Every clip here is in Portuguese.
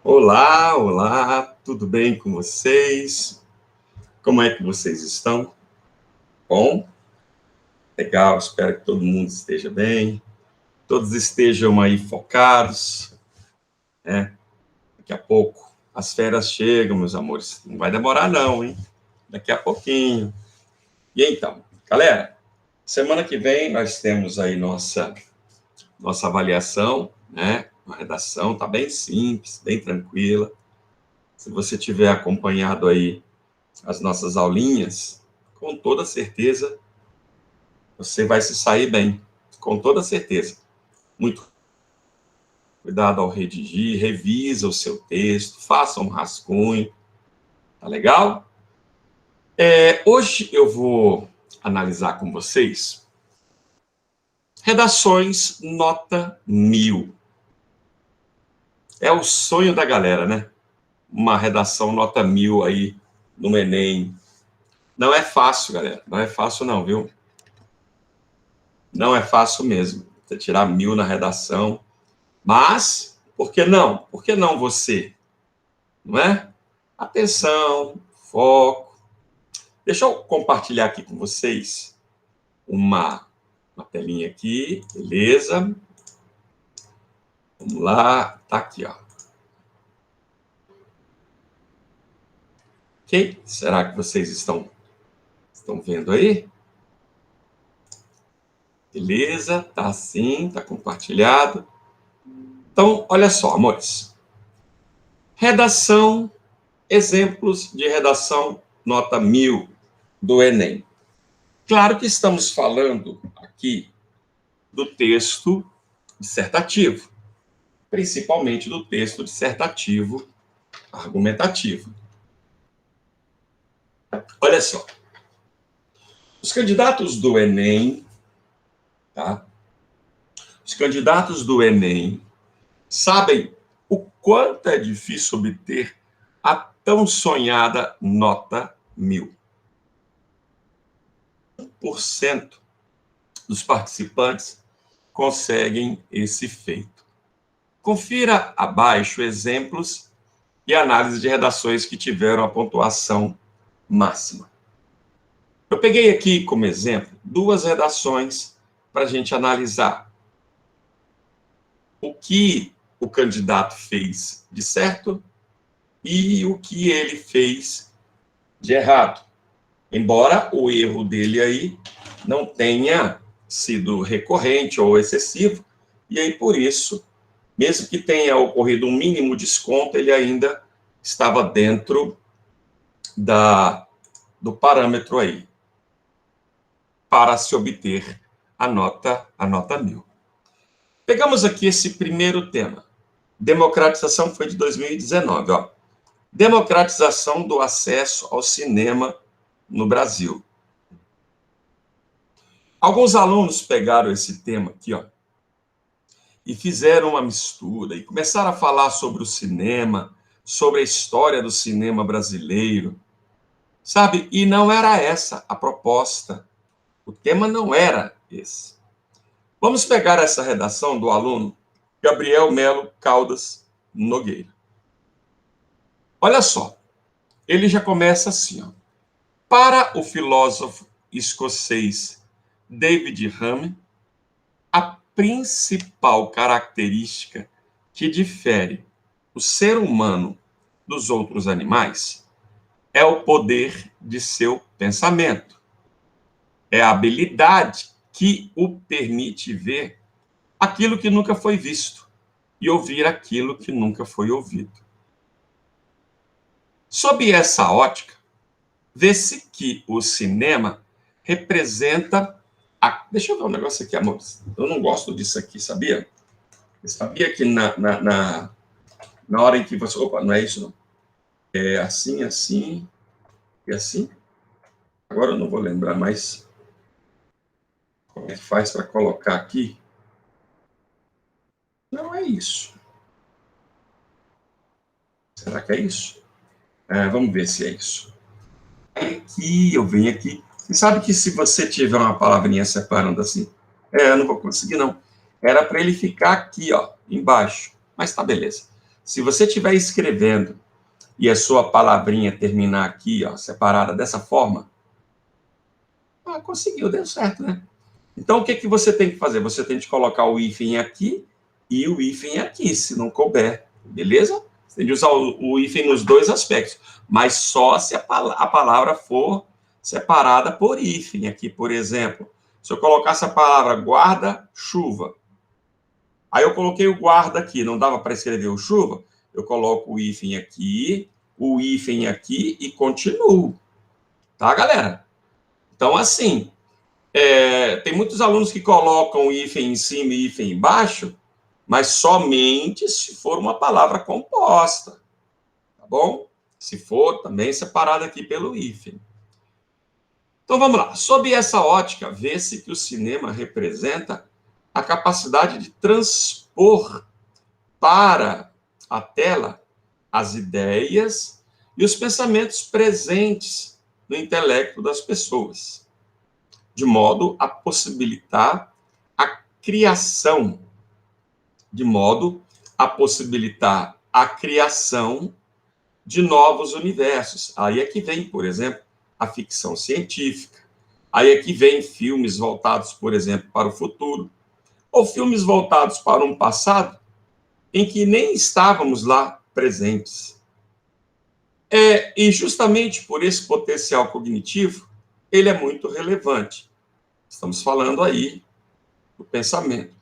Olá, olá, tudo bem com vocês? Como é que vocês estão? Bom? Legal, espero que todo mundo esteja bem, todos estejam aí focados, né? Daqui a pouco as férias chegam, meus amores, não vai demorar não, hein? Daqui a pouquinho. E então, galera, semana que vem nós temos aí nossa avaliação, né? Uma redação, tá bem simples, bem tranquila. Se você tiver acompanhado aí as nossas aulinhas, com toda certeza você vai se sair bem, com toda certeza. Muito cuidado ao redigir, revisa o seu texto, faça um rascunho, tá legal? Hoje eu vou analisar com vocês redações nota 1000. É o sonho da galera, né? Uma redação nota 1000 aí no Enem. Não é fácil, galera, não é fácil não, viu? Não é fácil mesmo, você tirar 1000 na redação, mas, por que não? Por que não você? Não é? Atenção, foco. Deixa eu compartilhar aqui com vocês uma telinha aqui, beleza? Vamos lá, tá aqui, ó. Ok? Será que vocês estão vendo aí? Beleza, tá assim, tá compartilhado. Então, olha só, amores. Redação, exemplos de redação nota 1000 do Enem. Claro que estamos falando aqui do texto dissertativo, principalmente do texto dissertativo argumentativo. Olha só, os candidatos do Enem, tá? Os candidatos do Enem sabem o quanto é difícil obter a tão sonhada nota 1000. 1% dos participantes conseguem esse feito. Confira abaixo exemplos e análise de redações que tiveram a pontuação máxima. Eu peguei aqui como exemplo 2 redações para a gente analisar o que o candidato fez de certo e o que ele fez de errado. Embora o erro dele aí não tenha sido recorrente ou excessivo, e aí por isso, mesmo que tenha ocorrido um mínimo desconto, ele ainda estava dentro do parâmetro aí, para se obter a nota 1000. Pegamos aqui esse primeiro tema. Democratização foi de 2019, ó. Democratização do acesso ao cinema no Brasil. Alguns alunos pegaram esse tema aqui, ó, e fizeram uma mistura e começaram a falar sobre o cinema, sobre a história do cinema brasileiro, sabe? E não era essa a proposta. O tema não era esse. Vamos pegar essa redação do aluno Gabriel Melo Caldas Nogueira. Olha só, ele já começa assim, ó. Para o filósofo escocês David Hume, a principal característica que difere o ser humano dos outros animais é o poder de seu pensamento. É a habilidade que o permite ver aquilo que nunca foi visto e ouvir aquilo que nunca foi ouvido. Sob essa ótica, vê-se que o cinema representa... Deixa eu ver um negócio aqui, amor. Eu não gosto disso aqui, sabia? Você sabia que na hora em que você... Opa, não é isso, não. É assim, assim e assim. Agora eu não vou lembrar mais como é que faz para colocar aqui. Não é isso. Será que é isso? Vamos ver se é isso. Aqui, eu venho aqui. Você sabe que se você tiver uma palavrinha separando assim, eu não vou conseguir, não. Era para ele ficar aqui, ó, embaixo. Mas tá, beleza. Se você estiver escrevendo e a sua palavrinha terminar aqui, ó, separada dessa forma, conseguiu, deu certo, né? Então, o que que você tem que fazer? Você tem que colocar o hífen aqui e o hífen aqui, se não couber, beleza? Você tem que usar o hífen nos dois aspectos, mas só se a palavra for separada por hífen. Aqui, por exemplo, se eu colocasse a palavra guarda-chuva, aí eu coloquei o guarda aqui, não dava para escrever o chuva, eu coloco o hífen aqui e continuo. Tá, galera? Então, assim, tem muitos alunos que colocam hífen em cima e hífen embaixo, mas somente se for uma palavra composta, tá bom? Se for também separado aqui pelo hífen. Então vamos lá. Sob essa ótica, vê-se que o cinema representa a capacidade de transpor para a tela as ideias e os pensamentos presentes no intelecto das pessoas, de modo a possibilitar a criação, de novos universos. Aí é que vem, por exemplo, a ficção científica. Aí é que vem filmes voltados, por exemplo, para o futuro, ou filmes voltados para um passado em que nem estávamos lá presentes. E justamente por esse potencial cognitivo, ele é muito relevante. Estamos falando aí do pensamento.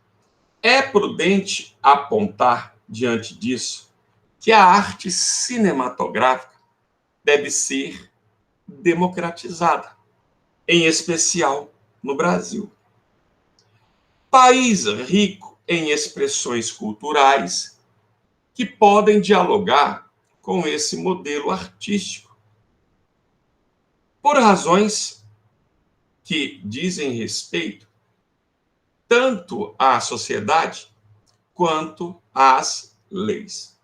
É prudente apontar, diante disso, que a arte cinematográfica deve ser democratizada, em especial no Brasil. País rico em expressões culturais que podem dialogar com esse modelo artístico, por razões que dizem respeito tanto à sociedade quanto às leis.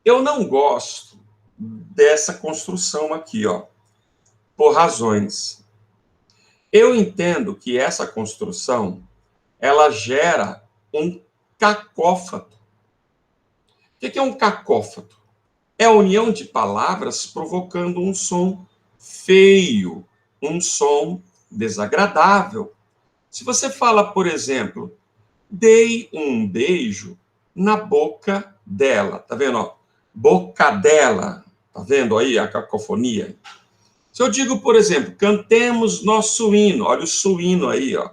Eu não gosto dessa construção aqui, ó, por razões. Eu entendo que essa construção, ela gera um cacófato. O que é um cacófato? É a união de palavras provocando um som feio, um som desagradável. Se você fala, por exemplo, dei um beijo na boca dela, tá vendo? Ó? Boca dela, tá vendo aí a cacofonia? Se eu digo, por exemplo, cantemos nosso hino, olha o suíno aí, ó.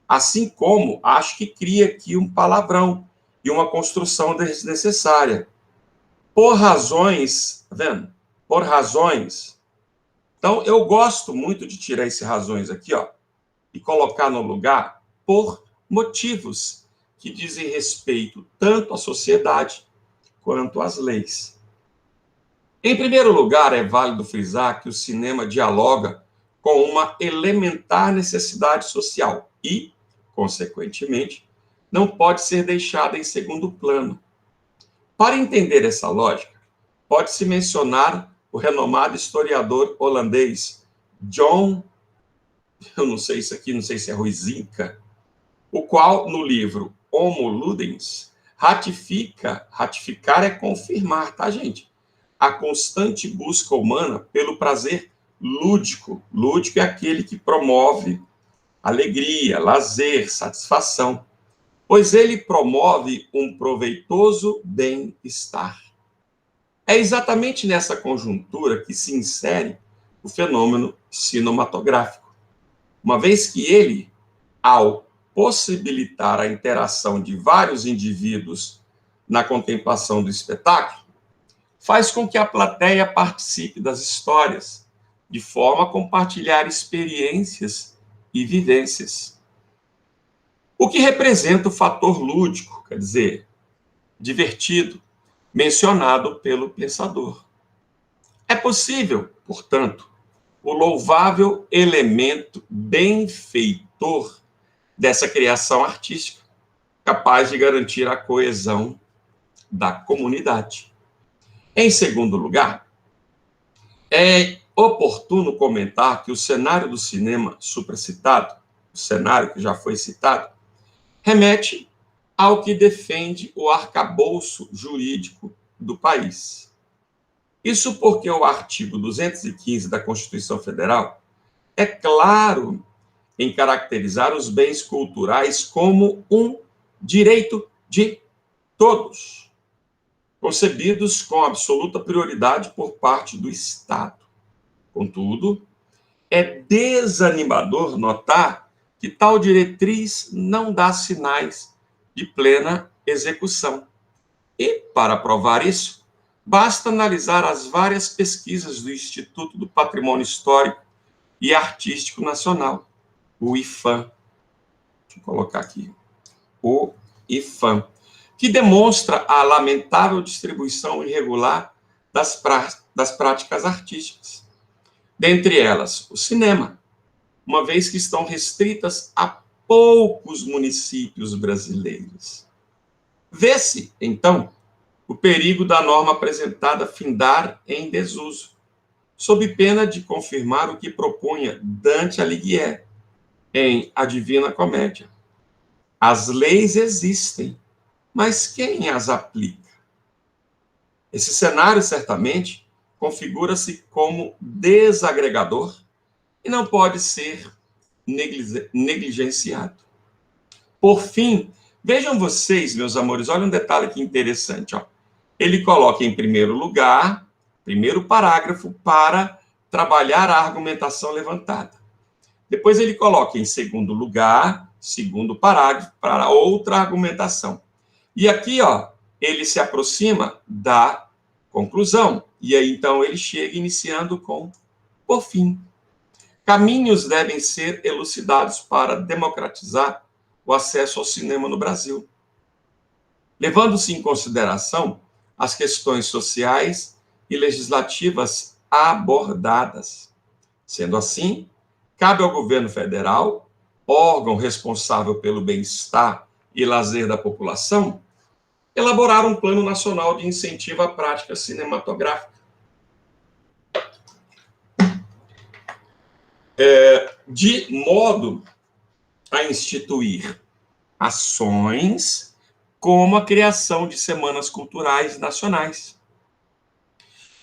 Assim como acho que cria aqui um palavrão e uma construção desnecessária. Por razões, tá vendo? Por razões. Então, eu gosto muito de tirar esse razões aqui, ó, e colocar no lugar por motivos que dizem respeito tanto à sociedade quanto às leis. Em primeiro lugar, é válido frisar que o cinema dialoga com uma elementar necessidade social e, consequentemente, não pode ser deixada em segundo plano. Para entender essa lógica, pode-se mencionar o renomado historiador holandês John, eu não sei isso aqui, não sei se é Huizinga, o qual, no livro Homo Ludens, ratificar é confirmar, tá, gente? A constante busca humana pelo prazer lúdico. Lúdico é aquele que promove alegria, lazer, satisfação, pois ele promove um proveitoso bem-estar. É exatamente nessa conjuntura que se insere o fenômeno cinematográfico, uma vez que ele, ao possibilitar a interação de vários indivíduos na contemplação do espetáculo, faz com que a plateia participe das histórias, de forma a compartilhar experiências e vivências. O que representa o fator lúdico, quer dizer, divertido, mencionado pelo pensador. É possível, portanto, o louvável elemento benfeitor dessa criação artística, capaz de garantir a coesão da comunidade. Em segundo lugar, é oportuno comentar que o cenário do cinema supracitado, o cenário que já foi citado, remete ao que defende o arcabouço jurídico do país. Isso porque o artigo 215 da Constituição Federal é claro em caracterizar os bens culturais como um direito de todos, concebidos com absoluta prioridade por parte do Estado. Contudo, é desanimador notar que tal diretriz não dá sinais de plena execução. E, para provar isso, basta analisar as várias pesquisas do Instituto do Patrimônio Histórico e Artístico Nacional, o IPHAN. Deixa eu colocar aqui. O IPHAN, que demonstra a lamentável distribuição irregular das práticas artísticas. Dentre elas, o cinema, uma vez que estão restritas a poucos municípios brasileiros. Vê-se, então, o perigo da norma apresentada findar em desuso, sob pena de confirmar o que propunha Dante Alighieri em A Divina Comédia. As leis existem, mas quem as aplica? Esse cenário, certamente, configura-se como desagregador e não pode ser negligenciado. Por fim, vejam vocês, meus amores, olha um detalhe aqui interessante. Ó. Ele coloca em primeiro lugar, primeiro parágrafo, para trabalhar a argumentação levantada. Depois ele coloca em segundo lugar, segundo parágrafo, para outra argumentação. E aqui, ó, ele se aproxima da conclusão. E aí, então, ele chega iniciando com por fim. Caminhos devem ser elucidados para democratizar o acesso ao cinema no Brasil, levando-se em consideração as questões sociais e legislativas abordadas. Sendo assim, cabe ao governo federal, órgão responsável pelo bem-estar e lazer da população, elaborar um plano nacional de incentivo à prática cinematográfica. De modo a instituir ações como a criação de semanas culturais nacionais,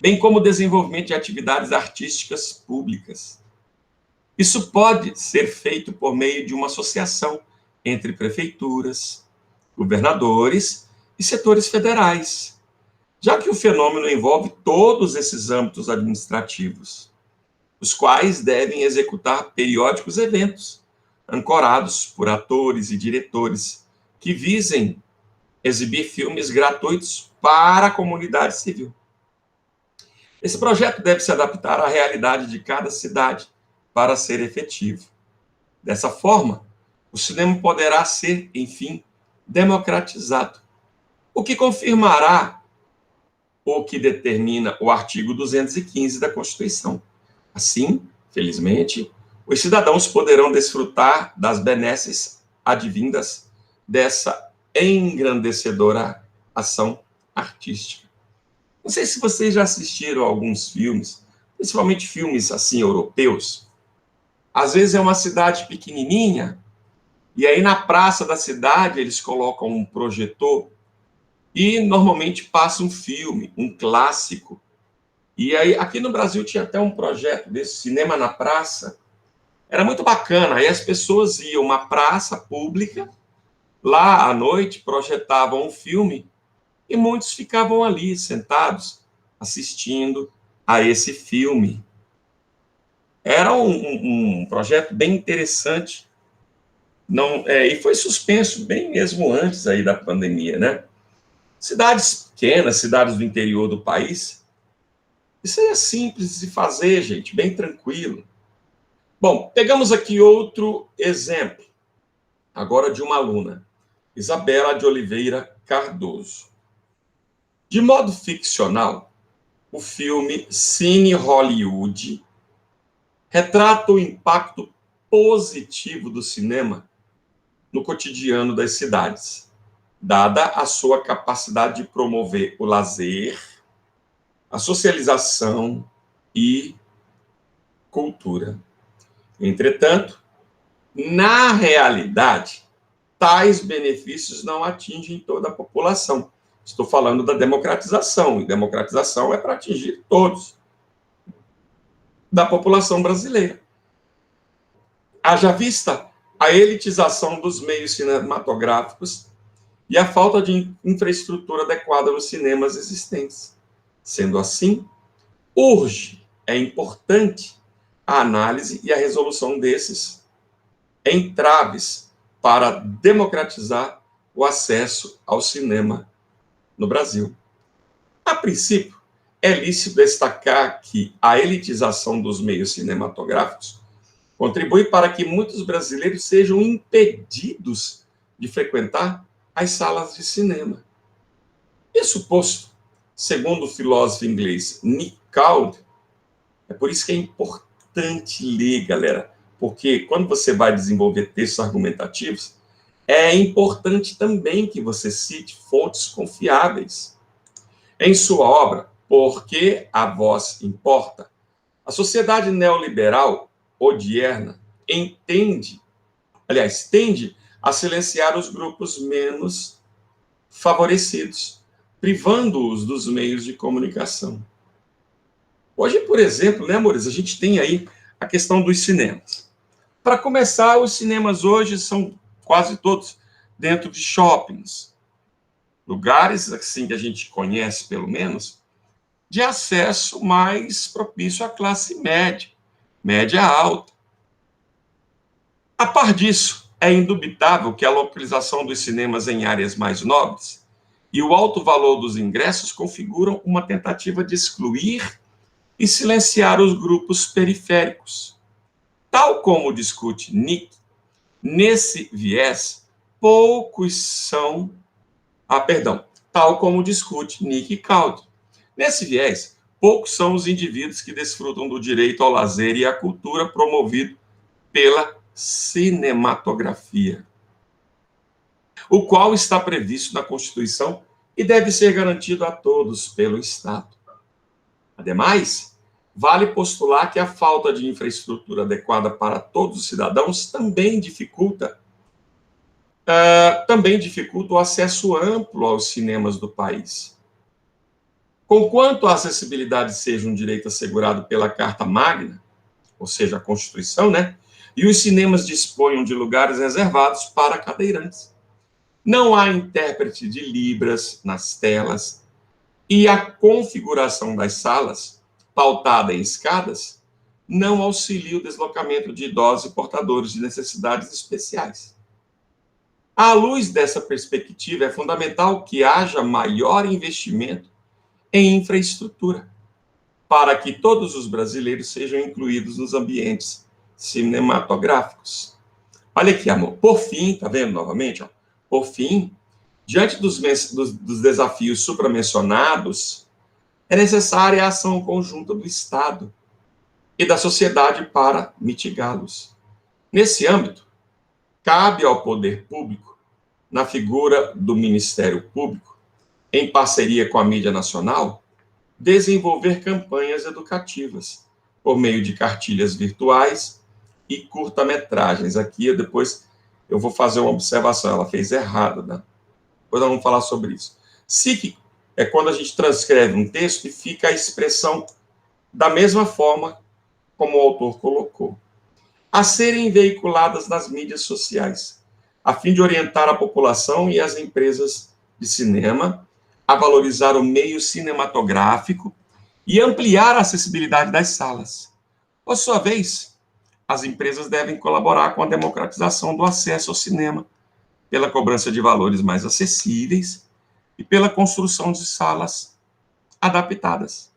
bem como o desenvolvimento de atividades artísticas públicas. Isso pode ser feito por meio de uma associação entre prefeituras, governadores e setores federais, já que o fenômeno envolve todos esses âmbitos administrativos, os quais devem executar periódicos eventos, ancorados por atores e diretores que visem exibir filmes gratuitos para a comunidade civil. Esse projeto deve se adaptar à realidade de cada cidade para ser efetivo. Dessa forma, o cinema poderá ser, enfim, democratizado, o que confirmará o que determina o artigo 215 da Constituição. Assim, felizmente, os cidadãos poderão desfrutar das benesses advindas dessa engrandecedora ação artística. Não sei se vocês já assistiram a alguns filmes, principalmente filmes assim europeus. Às vezes é uma cidade pequenininha, e aí na praça da cidade eles colocam um projetor e normalmente passa um filme, um clássico. E aí aqui no Brasil tinha até um projeto desse cinema na praça. Era muito bacana. Aí as pessoas iam a uma praça pública, lá à noite projetavam um filme e muitos ficavam ali sentados assistindo a esse filme. Era um projeto bem interessante. Não, e foi suspenso bem mesmo antes aí da pandemia, né? Cidades pequenas, cidades do interior do país, isso aí é simples de fazer, gente, bem tranquilo. Bom, pegamos aqui outro exemplo, agora de uma aluna, Isabela de Oliveira Cardoso. De modo ficcional, o filme Cine Hollywood retrata o impacto positivo do cinema no cotidiano das cidades, dada a sua capacidade de promover o lazer, a socialização e cultura. Entretanto, na realidade, tais benefícios não atingem toda a população. Estou falando da democratização, e democratização é para atingir todos da população brasileira. Haja vista a elitização dos meios cinematográficos e a falta de infraestrutura adequada nos cinemas existentes. Sendo assim, é importante a análise e a resolução desses entraves para democratizar o acesso ao cinema no Brasil. A princípio, é lícito destacar que a elitização dos meios cinematográficos contribui para que muitos brasileiros sejam impedidos de frequentar as salas de cinema. Isso posto, segundo o filósofo inglês Nick Cald, é por isso que é importante ler, galera, porque quando você vai desenvolver textos argumentativos, é importante também que você cite fontes confiáveis. Em sua obra, Por que a Voz Importa?, a sociedade neoliberal odierna tende a silenciar os grupos menos favorecidos, privando-os dos meios de comunicação. Hoje, por exemplo, né, amores, a gente tem aí a questão dos cinemas. Para começar, os cinemas hoje são quase todos dentro de shoppings, lugares assim que a gente conhece, pelo menos, de acesso mais propício à classe média, média alta. A par disso, é indubitável que a localização dos cinemas em áreas mais nobres e o alto valor dos ingressos configuram uma tentativa de excluir e silenciar os grupos periféricos. Tal como discute Nick, nesse viés, tal como discute Nick Cald. Nesse viés, poucos são os indivíduos que desfrutam do direito ao lazer e à cultura promovido pela cinematografia, o qual está previsto na Constituição e deve ser garantido a todos pelo Estado. Ademais, vale postular que a falta de infraestrutura adequada para todos os cidadãos também dificulta o acesso amplo aos cinemas do país. Conquanto a acessibilidade seja um direito assegurado pela Carta Magna, ou seja, a Constituição, né? E os cinemas disponham de lugares reservados para cadeirantes. Não há intérprete de Libras nas telas e a configuração das salas, pautada em escadas, não auxilia o deslocamento de idosos e portadores de necessidades especiais. À luz dessa perspectiva, é fundamental que haja maior investimento em infraestrutura, para que todos os brasileiros sejam incluídos nos ambientes cinematográficos. Olha aqui, amor. Por fim, tá vendo novamente? Ó? Por fim, diante dos desafios supramencionados, é necessária a ação conjunta do Estado e da sociedade para mitigá-los. Nesse âmbito, cabe ao poder público, na figura do Ministério Público, em parceria com a mídia nacional, desenvolver campanhas educativas por meio de cartilhas virtuais e curta-metragens. Aqui, depois, eu vou fazer uma observação. Ela fez errado, né? Depois nós vamos falar sobre isso. SIC é quando a gente transcreve um texto e fica a expressão da mesma forma como o autor colocou. A serem veiculadas nas mídias sociais, a fim de orientar a população e as empresas de cinema a valorizar o meio cinematográfico e ampliar a acessibilidade das salas. Por sua vez, as empresas devem colaborar com a democratização do acesso ao cinema, pela cobrança de valores mais acessíveis e pela construção de salas adaptadas.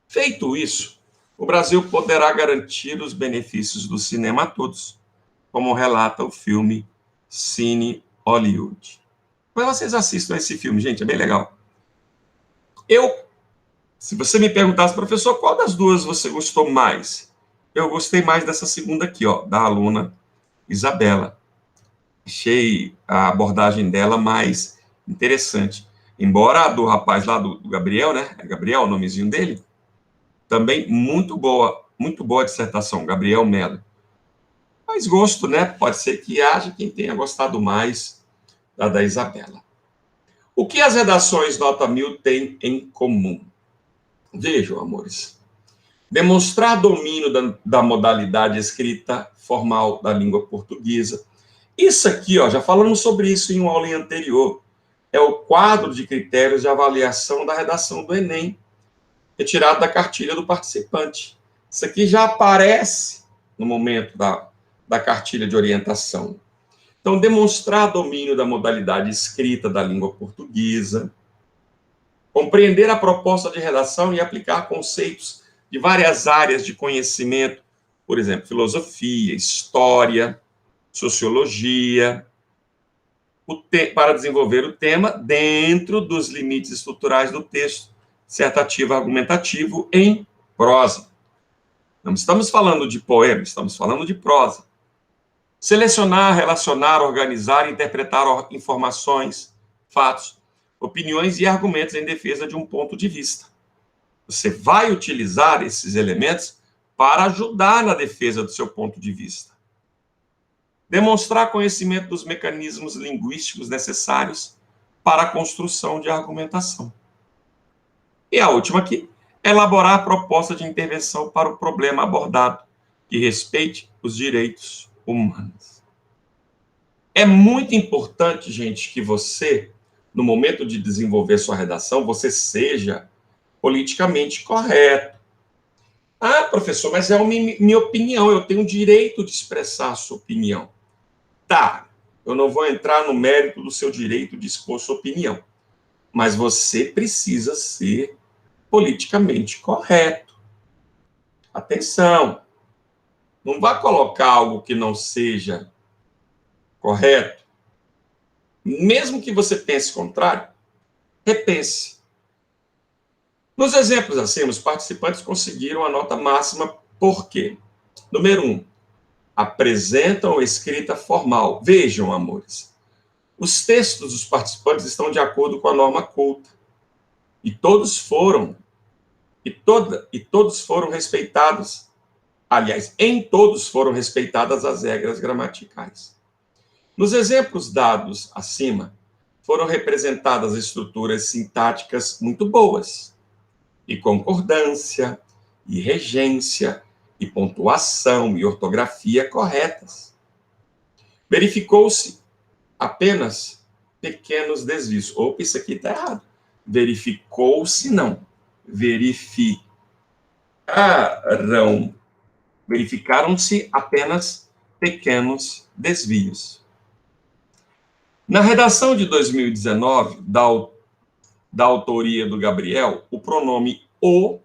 Feito isso, o Brasil poderá garantir os benefícios do cinema a todos, como relata o filme Cine Hollywood. Depois vocês assistam esse filme, gente, é bem legal. Se você me perguntasse, professor, qual das duas você gostou mais? Eu gostei mais dessa segunda aqui, ó, da aluna Isabela. Achei a abordagem dela mais interessante. Embora a do rapaz lá, do Gabriel, né? É Gabriel o nomezinho dele? Também muito boa a dissertação, Gabriel Mello. mais gosto, né? Pode ser que haja quem tenha gostado mais da Isabela. O que as redações nota 1000 têm em comum? Vejam, amores. Demonstrar domínio da modalidade escrita formal da língua portuguesa. Isso aqui, ó, já falamos sobre isso em uma aula anterior. É o quadro de critérios de avaliação da redação do Enem, retirado da cartilha do participante. Isso aqui já aparece no momento da cartilha de orientação. Então, demonstrar domínio da modalidade escrita da língua portuguesa, compreender a proposta de redação e aplicar conceitos de várias áreas de conhecimento, por exemplo, filosofia, história, sociologia, para desenvolver o tema dentro dos limites estruturais do texto dissertativo argumentativo em prosa. Não estamos falando de poema, estamos falando de prosa. Selecionar, relacionar, organizar e interpretar informações, fatos, opiniões e argumentos em defesa de um ponto de vista. Você vai utilizar esses elementos para ajudar na defesa do seu ponto de vista. Demonstrar conhecimento dos mecanismos linguísticos necessários para a construção de argumentação. E a última aqui, elaborar a proposta de intervenção para o problema abordado, que respeite os direitos humanos. É muito importante, gente, que você, no momento de desenvolver sua redação, você seja politicamente correto. Ah, professor, mas é minha opinião, eu tenho o direito de expressar a sua opinião. Tá, eu não vou entrar no mérito do seu direito de expor sua opinião, mas você precisa ser politicamente correto. Atenção, não vá colocar algo que não seja correto. Mesmo que você pense contrário, repense. Nos exemplos acima, os participantes conseguiram a nota máxima por quê? Número 1, apresentam escrita formal. Vejam, amores, os textos dos participantes estão de acordo com a norma culta. E todos foram respeitados. Aliás, em todos foram respeitadas as regras gramaticais. Nos exemplos dados acima, foram representadas estruturas sintáticas muito boas, e concordância, e regência, e pontuação, e ortografia corretas. Verificou-se apenas pequenos desvios. Opa, isso aqui está errado. Verificou-se, não. Verificaram-se apenas pequenos desvios. Na redação de 2019, da autoria do Gabriel, o pronome o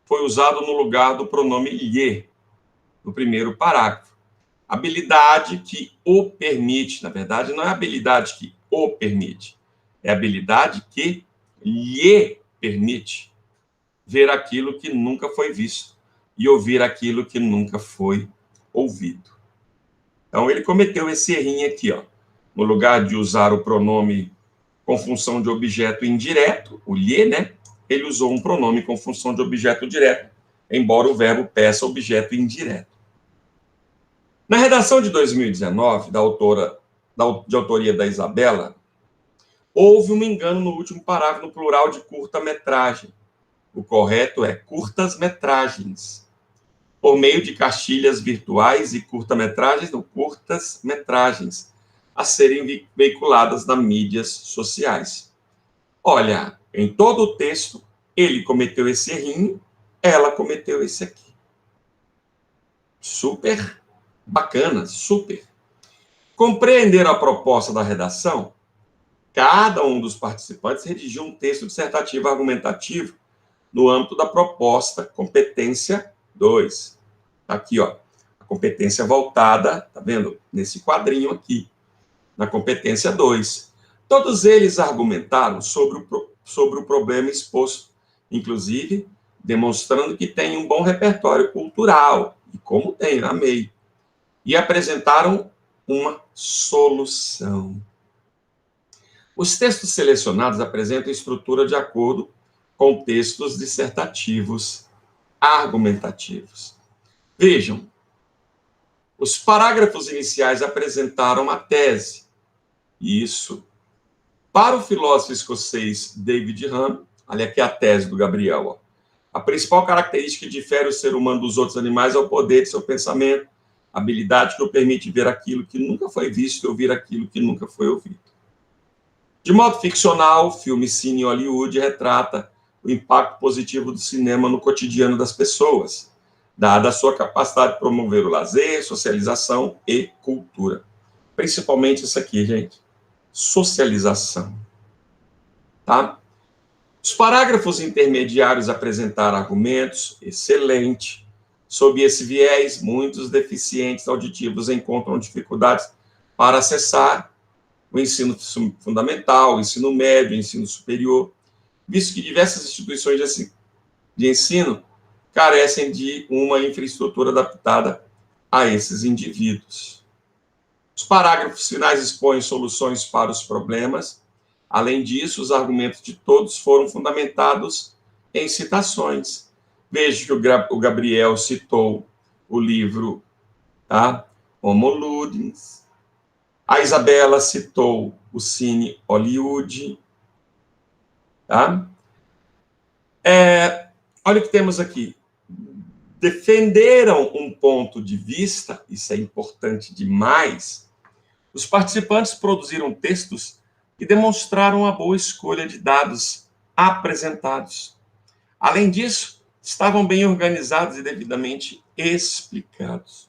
foi usado no lugar do pronome lhe, no primeiro parágrafo. Habilidade que o permite, na verdade, não é a habilidade que o permite, é a habilidade que lhe permite ver aquilo que nunca foi visto e ouvir aquilo que nunca foi ouvido. Então, ele cometeu esse errinho aqui, ó. No lugar de usar o pronome com função de objeto indireto, o lhe, né? Ele usou um pronome com função de objeto direto, embora o verbo peça objeto indireto. Na redação de 2019, de autoria da Isabela, houve um engano no último parágrafo no plural de curta-metragem. O correto é curtas-metragens. Por meio de cartilhas virtuais e curta-metragens, não, curtas-metragens, a serem veiculadas nas mídias sociais. Olha, em todo o texto, ele cometeu esse errinho, ela cometeu esse aqui. Super bacana, super. Compreender a proposta da redação, cada um dos participantes redigiu um texto dissertativo argumentativo no âmbito da proposta competência 2. Aqui, ó, a competência voltada, tá vendo? Nesse quadrinho aqui, na competência 2. Todos eles argumentaram sobre o problema exposto, inclusive demonstrando que tem um bom repertório cultural, e como tem, amei. E apresentaram uma solução. Os textos selecionados apresentam estrutura de acordo com textos dissertativos argumentativos. Vejam, Os parágrafos iniciais apresentaram a tese. Isso. Para o filósofo escocês David Hume, olha aqui a tese do Gabriel, ó. A principal característica que difere o ser humano dos outros animais é o poder de seu pensamento, a habilidade que o permite ver aquilo que nunca foi visto e ouvir aquilo que nunca foi ouvido. De modo ficcional, o filme Cine Hollywood retrata o impacto positivo do cinema no cotidiano das pessoas, dada a sua capacidade de promover o lazer, socialização e cultura. Principalmente isso aqui, gente. Socialização. Tá? Os parágrafos intermediários apresentaram argumentos, excelente. Sob esse viés, muitos deficientes auditivos encontram dificuldades para acessar o ensino fundamental, o ensino médio, o ensino superior, visto que diversas instituições de ensino carecem de uma infraestrutura adaptada a esses indivíduos. Os parágrafos finais expõem soluções para os problemas. Além disso, os argumentos de todos foram fundamentados em citações. Veja que o Gabriel citou o livro, tá? Homo Ludens. A Isabela citou o Cine Hollywood. Tá? Olha o que temos aqui. Defenderam um ponto de vista, isso é importante demais. Os participantes produziram textos que demonstraram a boa escolha de dados apresentados. Além disso, estavam bem organizados e devidamente explicados.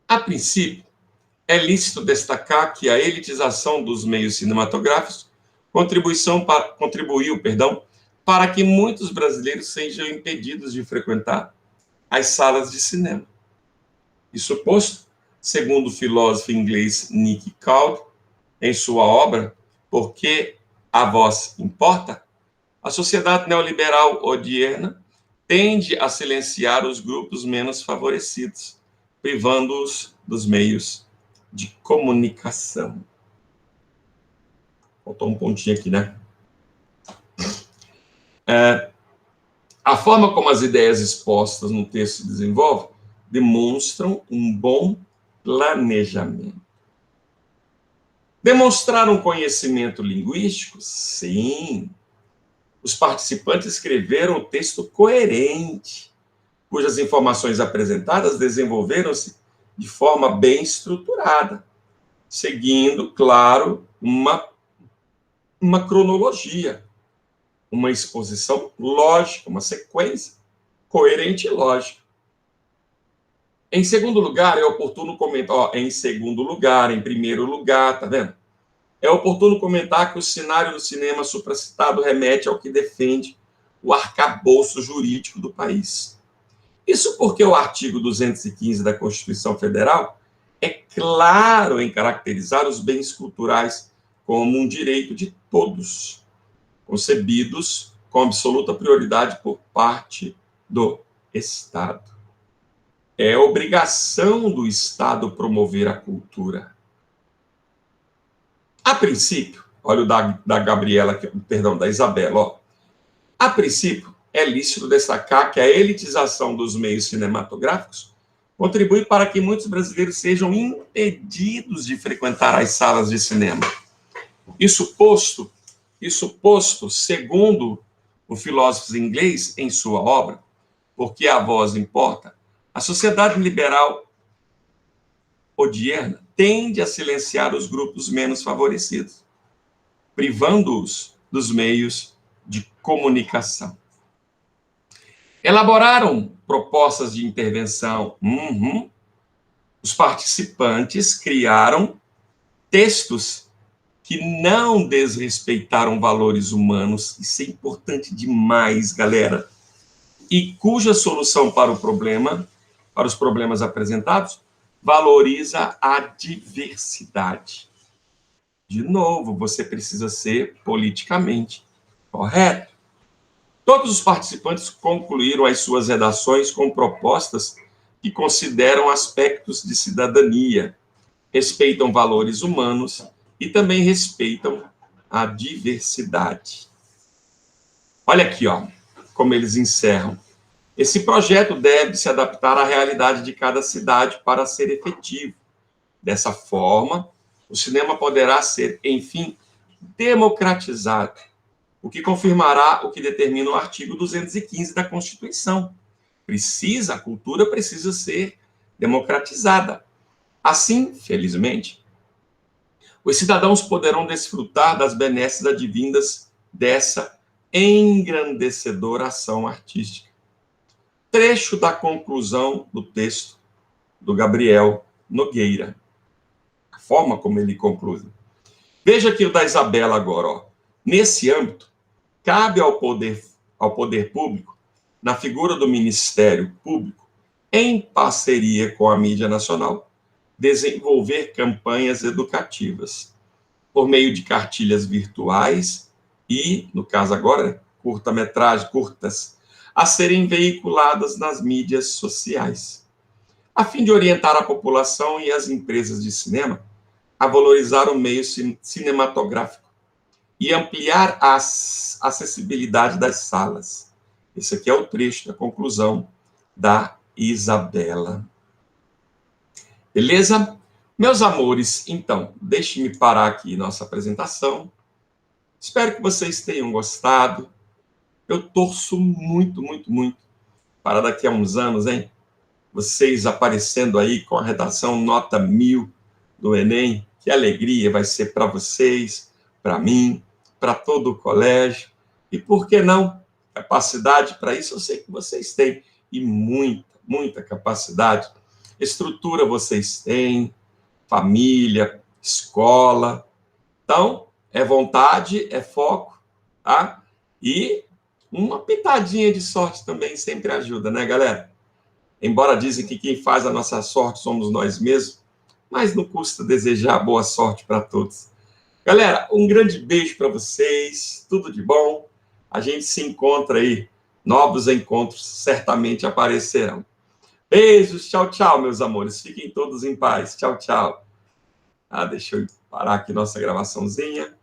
A princípio, é lícito destacar que a elitização dos meios cinematográficos contribuiu para que muitos brasileiros sejam impedidos de frequentar as salas de cinema. Isso posto, segundo o filósofo inglês Nick Cald, em sua obra Por que a Voz Importa?, a sociedade neoliberal odierna tende a silenciar os grupos menos favorecidos, privando-os dos meios de comunicação. Faltou um pontinho aqui, né? A forma como as ideias expostas no texto se desenvolvem demonstram um bom planejamento. Demonstraram conhecimento linguístico? Sim. Os participantes escreveram um texto coerente, cujas informações apresentadas desenvolveram-se de forma bem estruturada, seguindo, claro, uma cronologia, uma exposição lógica, uma sequência coerente e lógica. Em segundo lugar, é oportuno comentar, em primeiro lugar, tá vendo? É oportuno comentar que o cenário do cinema supracitado remete ao que defende o arcabouço jurídico do país. Isso porque o artigo 215 da Constituição Federal é claro em caracterizar os bens culturais como um direito de todos, concebidos com absoluta prioridade por parte do Estado. É obrigação do Estado promover a cultura. A princípio, olha o da Gabriela, da Isabela, ó. A princípio, é lícito destacar que a elitização dos meios cinematográficos contribui para que muitos brasileiros sejam impedidos de frequentar as salas de cinema. Isso posto, segundo o filósofo inglês em sua obra, Por que a Voz Importa?, a sociedade liberal odierna tende a silenciar os grupos menos favorecidos, privando-os dos meios de comunicação. Elaboraram propostas de intervenção. Os participantes criaram textos que não desrespeitaram valores humanos. Isso é importante demais, galera. E cuja solução para os problemas apresentados, valoriza a diversidade. De novo, você precisa ser politicamente correto. Todos os participantes concluíram as suas redações com propostas que consideram aspectos de cidadania, respeitam valores humanos e também respeitam a diversidade. Olha aqui, ó, como eles encerram. Esse projeto deve se adaptar à realidade de cada cidade para ser efetivo. Dessa forma, o cinema poderá ser, enfim, democratizado, o que confirmará o que determina o artigo 215 da Constituição. A cultura precisa ser democratizada. Assim, felizmente, os cidadãos poderão desfrutar das benesses advindas dessa engrandecedora ação artística. Trecho da conclusão do texto do Gabriel Nogueira. A forma como ele conclui. Veja aqui o da Isabela agora. Ó. Nesse âmbito, cabe ao poder público, na figura do Ministério Público, em parceria com a mídia nacional, desenvolver campanhas educativas, por meio de cartilhas virtuais e, no caso agora, curtas, a serem veiculadas nas mídias sociais, a fim de orientar a população e as empresas de cinema a valorizar o meio cinematográfico e ampliar a acessibilidade das salas. Esse aqui é o trecho da conclusão da Isabela. Beleza? Meus amores, então, deixe-me parar aqui nossa apresentação. Espero que vocês tenham gostado. Eu torço muito, muito, muito para daqui a uns anos, hein? Vocês aparecendo aí com a redação nota 1000 do Enem. Que alegria vai ser para vocês, para mim, para todo o colégio. E por que não? Capacidade para isso eu sei que vocês têm. E muita, muita capacidade. Estrutura vocês têm, família, escola. Então, é vontade, é foco, tá? E uma pitadinha de sorte também sempre ajuda, né, galera? Embora dizem que quem faz a nossa sorte somos nós mesmos, mas não custa desejar boa sorte para todos. Galera, um grande beijo para vocês, tudo de bom. A gente se encontra aí, novos encontros certamente aparecerão. Beijos, tchau, tchau, meus amores. Fiquem todos em paz. Tchau, tchau. Deixa eu parar aqui nossa gravaçãozinha.